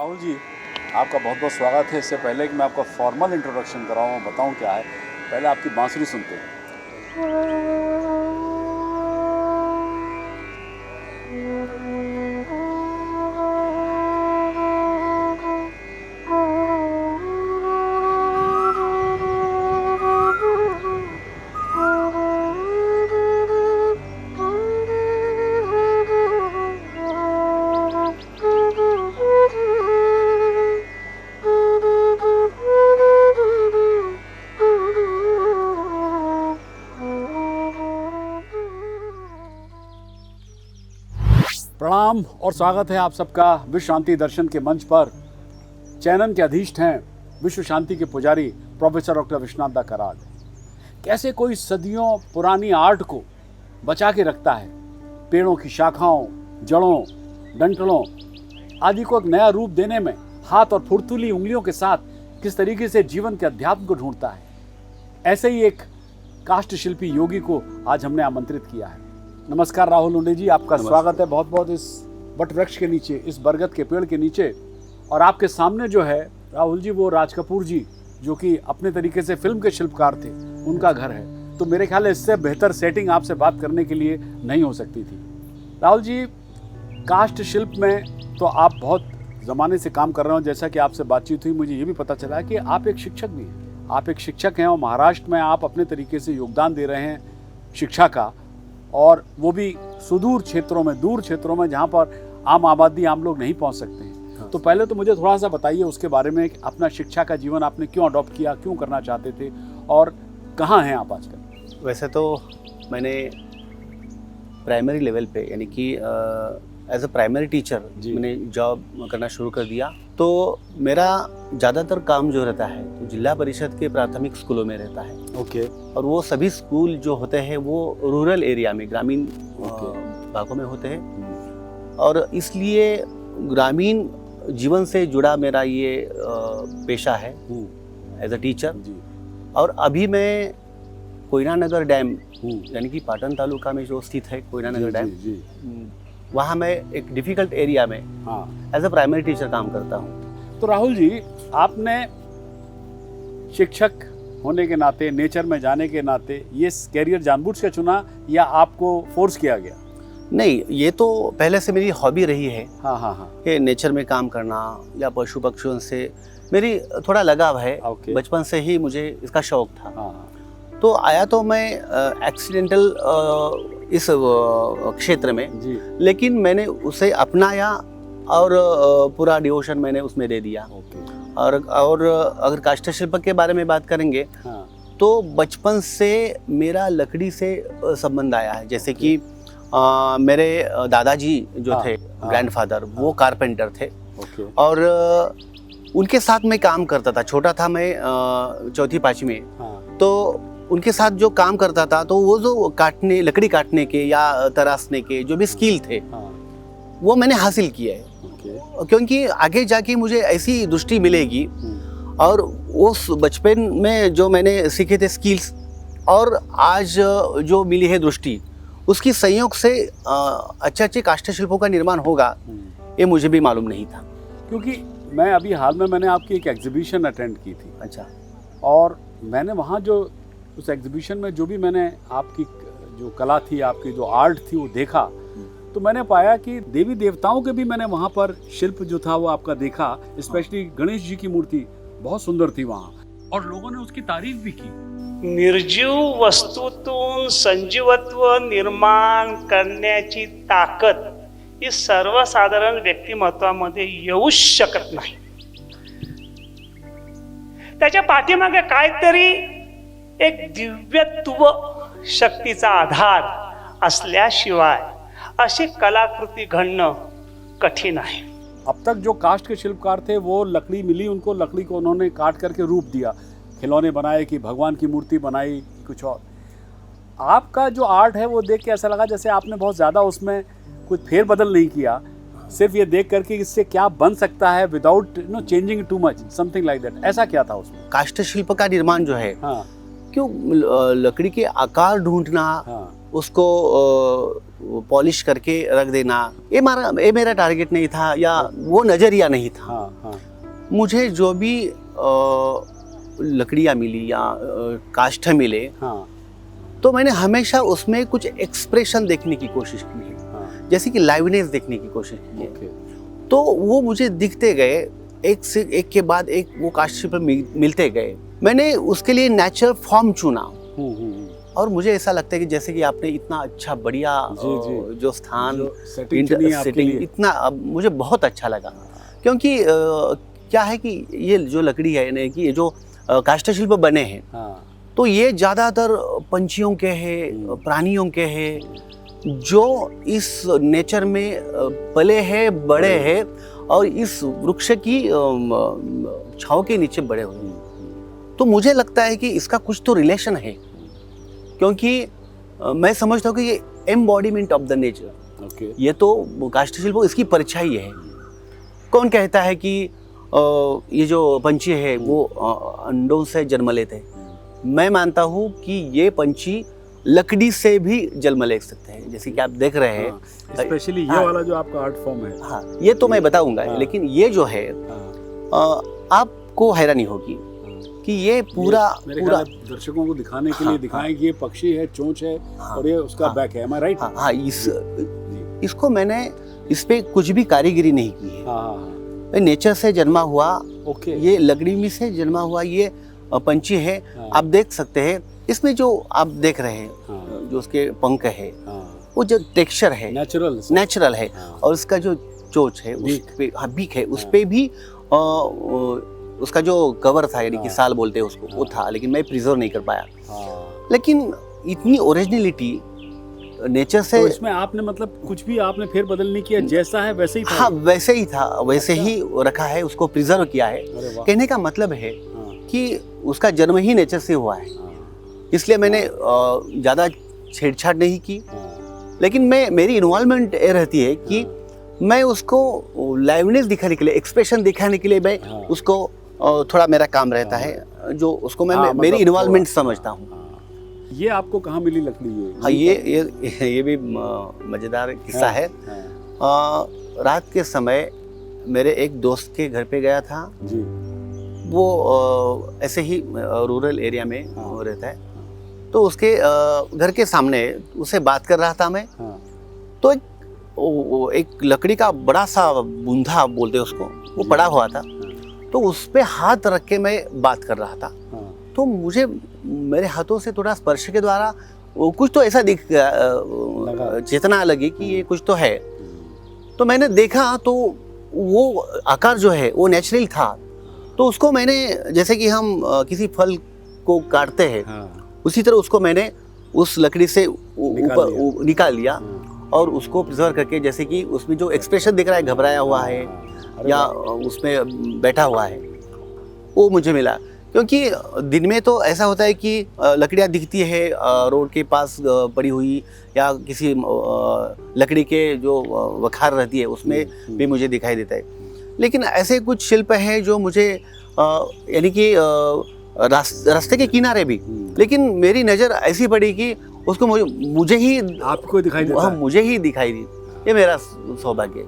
राहुल जी, आपका बहुत बहुत स्वागत है। इससे पहले कि मैं आपका फॉर्मल इंट्रोडक्शन कराऊँ, बताऊँ क्या है, पहले आपकी बांसुरी सुनते हैं। प्रणाम और स्वागत है आप सबका विश्व शांति दर्शन के मंच पर। चैनन के अधीष्ट हैं विश्व शांति के पुजारी प्रोफेसर डॉक्टर विश्वनाथ दा कराड। कैसे कोई सदियों पुरानी आर्ट को बचा के रखता है, पेड़ों की शाखाओं, जड़ों, डंठलों आदि को एक नया रूप देने में हाथ और फुर्तीली उंगलियों के साथ किस तरीके से जीवन के अध्यात्म को ढूंढता है, ऐसे ही एक काष्ठ शिल्पी योगी को आज हमने आमंत्रित किया है। नमस्कार राहुल लुंडे जी, आपका स्वागत है बहुत बहुत इस वट वृक्ष के नीचे, इस बरगद के पेड़ के नीचे। और आपके सामने जो है राहुल जी, वो राज कपूर जी जो कि अपने तरीके से फिल्म के शिल्पकार थे, उनका घर है। तो मेरे ख्याल है इससे बेहतर सेटिंग आपसे बात करने के लिए नहीं हो सकती थी। राहुल जी, काष्ठ शिल्प में तो आप बहुत ज़माने से काम कर रहे हो। जैसा कि आपसे बातचीत हुई, मुझे ये भी पता चला कि आप एक शिक्षक भी हैं। आप एक शिक्षक हैं और महाराष्ट्र में आप अपने तरीके से योगदान दे रहे हैं शिक्षा का, और वो भी सुदूर क्षेत्रों में, दूर क्षेत्रों में, जहाँ पर आम आबादी, आम लोग नहीं पहुँच सकते हैं। हाँ। तो पहले तो मुझे थोड़ा सा बताइए उसके बारे में, अपना शिक्षा का जीवन आपने क्यों अडॉप्ट किया, क्यों करना चाहते थे और कहाँ हैं आप आजकल? वैसे तो मैंने प्राइमरी लेवल पे यानी कि एज अ प्राइमरी टीचर मैंने जॉब करना शुरू कर दिया। तो मेरा ज़्यादातर काम जो रहता है तो जिला परिषद के प्राथमिक स्कूलों में रहता है। ओके। और वो सभी स्कूल जो होते हैं वो रूरल एरिया में, ग्रामीण भागों में होते हैं। और इसलिए ग्रामीण जीवन से जुड़ा मेरा ये पेशा है एज अ टीचर। और अभी मैं कोयना नगर डैम यानी कि पाटन तालुका में जो स्थित है कोयना नगर डैम, वहाँ मैं एक डिफ़िकल्ट एरिया में एज अ प्राइमरी टीचर काम करता हूँ। तो राहुल जी, आपने शिक्षक होने के नाते, नेचर में जाने के नाते ये कैरियर जानबूझ के चुना या आपको फोर्स किया गया? नहीं, ये तो पहले से मेरी हॉबी रही है। हाँ। कि नेचर में काम करना या पशु पक्षियों से मेरी थोड़ा लगाव है। बचपन से ही मुझे इसका शौक था। हाँ। तो आया तो मैं एक्सीडेंटल इस क्षेत्र में जी। लेकिन मैंने उसे अपनाया और पूरा डिवोशन मैंने उसमें दे दिया। और अगर काष्ठ शिल्प के बारे में बात करेंगे, तो बचपन से मेरा लकड़ी से संबंध आया है। जैसे कि मेरे दादाजी जो थे, ग्रैंडफादर, वो कारपेंटर थे। और उनके साथ मैं काम करता था। छोटा था मैं, चौथी पाँचवीं में। तो उनके साथ जो काम करता था, तो वो जो लकड़ी काटने के या तराशने के जो भी स्किल थे, वो मैंने हासिल किया है। क्योंकि आगे जाके मुझे ऐसी दृष्टि मिलेगी, और उस बचपन में जो मैंने सीखे थे स्किल्स और आज जो मिली है दृष्टि, उसकी संयोग से अच्छे काष्ठ शिल्पों का निर्माण होगा, ये मुझे भी मालूम नहीं था। क्योंकि मैं अभी हाल में मैंने आपकी एक एग्जीबिशन अटेंड की थी। अच्छा। और मैंने वहाँ जो उस एग्जीबिशन में जो भी मैंने आपकी जो कला थी, आपकी जो आर्ट थी, वो देखा, तो मैंने पाया कि देवी देवताओं के भी मैंने वहाँ पर शिल्प जो था वो आपका देखा। स्पेशली गणेश जी की मूर्ति बहुत सुंदर थी वहाँ, और लोगों ने उसकी तारीफ भी की। निर्जीव वस्तूतून संजीवत्व निर्माण करण्याची ताकद ही सर्वसाधारण व्यक्तिमत्वामध्ये येऊच शकत नाही। त्याच्या पाठीमागे काहीतरी एक दिव्यत्व शक्तीचा आधार असल्याशिवाय अशी कलाकृती घडणं कठीण आहे। अब तक जो काष्ठ के शिल्पकार थे, वो लकड़ी मिली उनको, लकड़ी को उन्होंने काट करके रूप दिया, खिलौने बनाए, कि भगवान की मूर्ति बनाई, कुछ और। आपका जो आर्ट है वो देख के ऐसा लगा जैसे आपने बहुत ज़्यादा उसमें कुछ फेरबदल नहीं किया, सिर्फ ये देख करके इससे क्या बन सकता है without changing too much, something like that. ऐसा क्या था उसमें? काष्ठ शिल्प का निर्माण जो है, क्यों लकड़ी के आकार ढूंढना उसको पॉलिश करके रख देना, ये मेरा टारगेट नहीं था या वो नज़रिया नहीं था। हाँ हाँ मुझे जो भी लकड़ियाँ मिली या काष्ठ मिले, हाँ तो मैंने हमेशा उसमें कुछ एक्सप्रेशन देखने की कोशिश की है, हाँ, जैसे कि लाइवनेस देखने की कोशिश की है। ओके, तो वो मुझे दिखते गए, एक से एक के बाद एक वो काष्ठ पर मिलते गए। मैंने उसके लिए नेचुरल फॉर्म चुना और मुझे ऐसा लगता है कि जैसे कि आपने इतना अच्छा बढ़िया जी। जो स्थान जो setting चुनी आपके setting, लिए। इतना मुझे बहुत अच्छा लगा, क्योंकि क्या है कि ये जो लकड़ी है यानी कि ये जो काष्ठ शिल्प बने हैं, हाँ, तो ये ज़्यादातर पंछियों के हैं, प्राणियों के हैं, जो इस नेचर में पले हैं, बड़े हैं और इस वृक्ष की छांव के नीचे बड़े हुए हैं। तो मुझे लगता है कि इसका कुछ तो रिलेशन है, क्योंकि मैं समझता हूँ कि ये embodiment of the nature, okay, ये तो काष्ठ शिल्प इसकी परछाई है। कौन कहता है कि ये जो पंछी है वो अंडों से जन्म लेते हैं? मैं मानता हूँ कि ये पंछी लकड़ी से भी जन्म ले सकते हैं, जैसे कि आप देख रहे हैं। स्पेशली ये हाँ। वाला जो आपका आर्ट फॉर्म है, हाँ, ये तो मैं बताऊंगा, हाँ। लेकिन ये जो है हाँ, आपको हैरानी होगी कि ये पूरा मेरे पूरा ख्याल है दर्शकों को दिखाने के लिए हाँ, दिखाएं कि ये पक्षी है, चोंच है हाँ, और ये उसका हाँ, बैक है, am I right? हाँ हाँ, इसको मैंने इस पे कुछ भी कारीगरी नहीं की है। हाँ हाँ मैं नेचर से जन्मा हुआ, ओके, ये लकड़ी में से जन्मा हुआ ये पंछी है। हाँ। आप देख सकते हैं इसमें जो आप देख रहे हैं, हाँ। जो उसके पंख है, हाँ, वो जो टेक्सचर है नेचुरल है, हाँ। और उसका जो चोंच है, उस पे बीक है, उस पे भी उसका जो कवर था यानी कि हाँ। साल बोलते हैं उसको, वो था, लेकिन मैं प्रिजर्व नहीं कर पाया। हाँ। लेकिन इतनी ओरिजिनलिटी नेचर से, तो इसमें आपने मतलब कुछ भी आपने फेर बदल नहीं किया, जैसा है वैसे ही था? हाँ वैसे ही था, वैसे अच्छा। ही रखा है, उसको प्रिजर्व किया है। अरे वाह, कहने का मतलब है हाँ, कि उसका जन्म ही नेचर से हुआ है, हाँ, इसलिए मैंने ज़्यादा छेड़छाड़ नहीं की। हाँ, लेकिन मेरी इन्वॉल्वमेंट ये रहती है कि मैं उसको लाइवनेस दिखाने के लिए, एक्सप्रेशन दिखाने के लिए मैं हाँ। उसको थोड़ा मेरा काम रहता है, जो उसको मैं हाँ, मेरी मतलब इन्वॉल्वमेंट थोड़ा, समझता हूँ। हाँ। ये आपको कहाँ मिली लकड़ी ये? हाँ, ये भी मज़ेदार किस्सा हाँ, है। हाँ, रात के समय मेरे एक दोस्त के घर पे गया था। जी, वो ऐसे ही रूरल एरिया में हाँ। रहता है, तो उसके घर के सामने उसे बात कर रहा था मैं। हाँ, तो एक लकड़ी का बड़ा सा बूंदा बोलते हैं उसको, वो पड़ा हुआ था, तो उस पे हाथ रख के मैं बात कर रहा था। हाँ, तो मुझे मेरे हाथों से थोड़ा स्पर्श के द्वारा वो कुछ तो ऐसा चेतना लगी कि ये कुछ तो है। तो मैंने देखा तो वो आकार जो है वो नेचुरल था। तो उसको मैंने, जैसे कि हम किसी फल को काटते हैं, हाँ, उसी तरह उसको मैंने उस लकड़ी से निकाल लिया हाँ, और उसको प्रिजर्व करके, जैसे कि उसमें जो एक्सप्रेशन दिख रहा है, घबराया हुआ है अरे या वाह, उसमें बैठा हुआ है, वो मुझे मिला। क्योंकि दिन में तो ऐसा होता है कि लकड़ियाँ दिखती है रोड के पास पड़ी हुई, या किसी लकड़ी के जो वखार रहती है उसमें भी मुझे दिखाई देता है। लेकिन ऐसे कुछ शिल्प है जो मुझे यानी कि रास्ते के किनारे भी, लेकिन मेरी नज़र ऐसी पड़ी कि उसको मुझे ही आपको दिखाई देता हाँ, है? मुझे ही दिखाई दी। ये मेरा सौभाग्य है।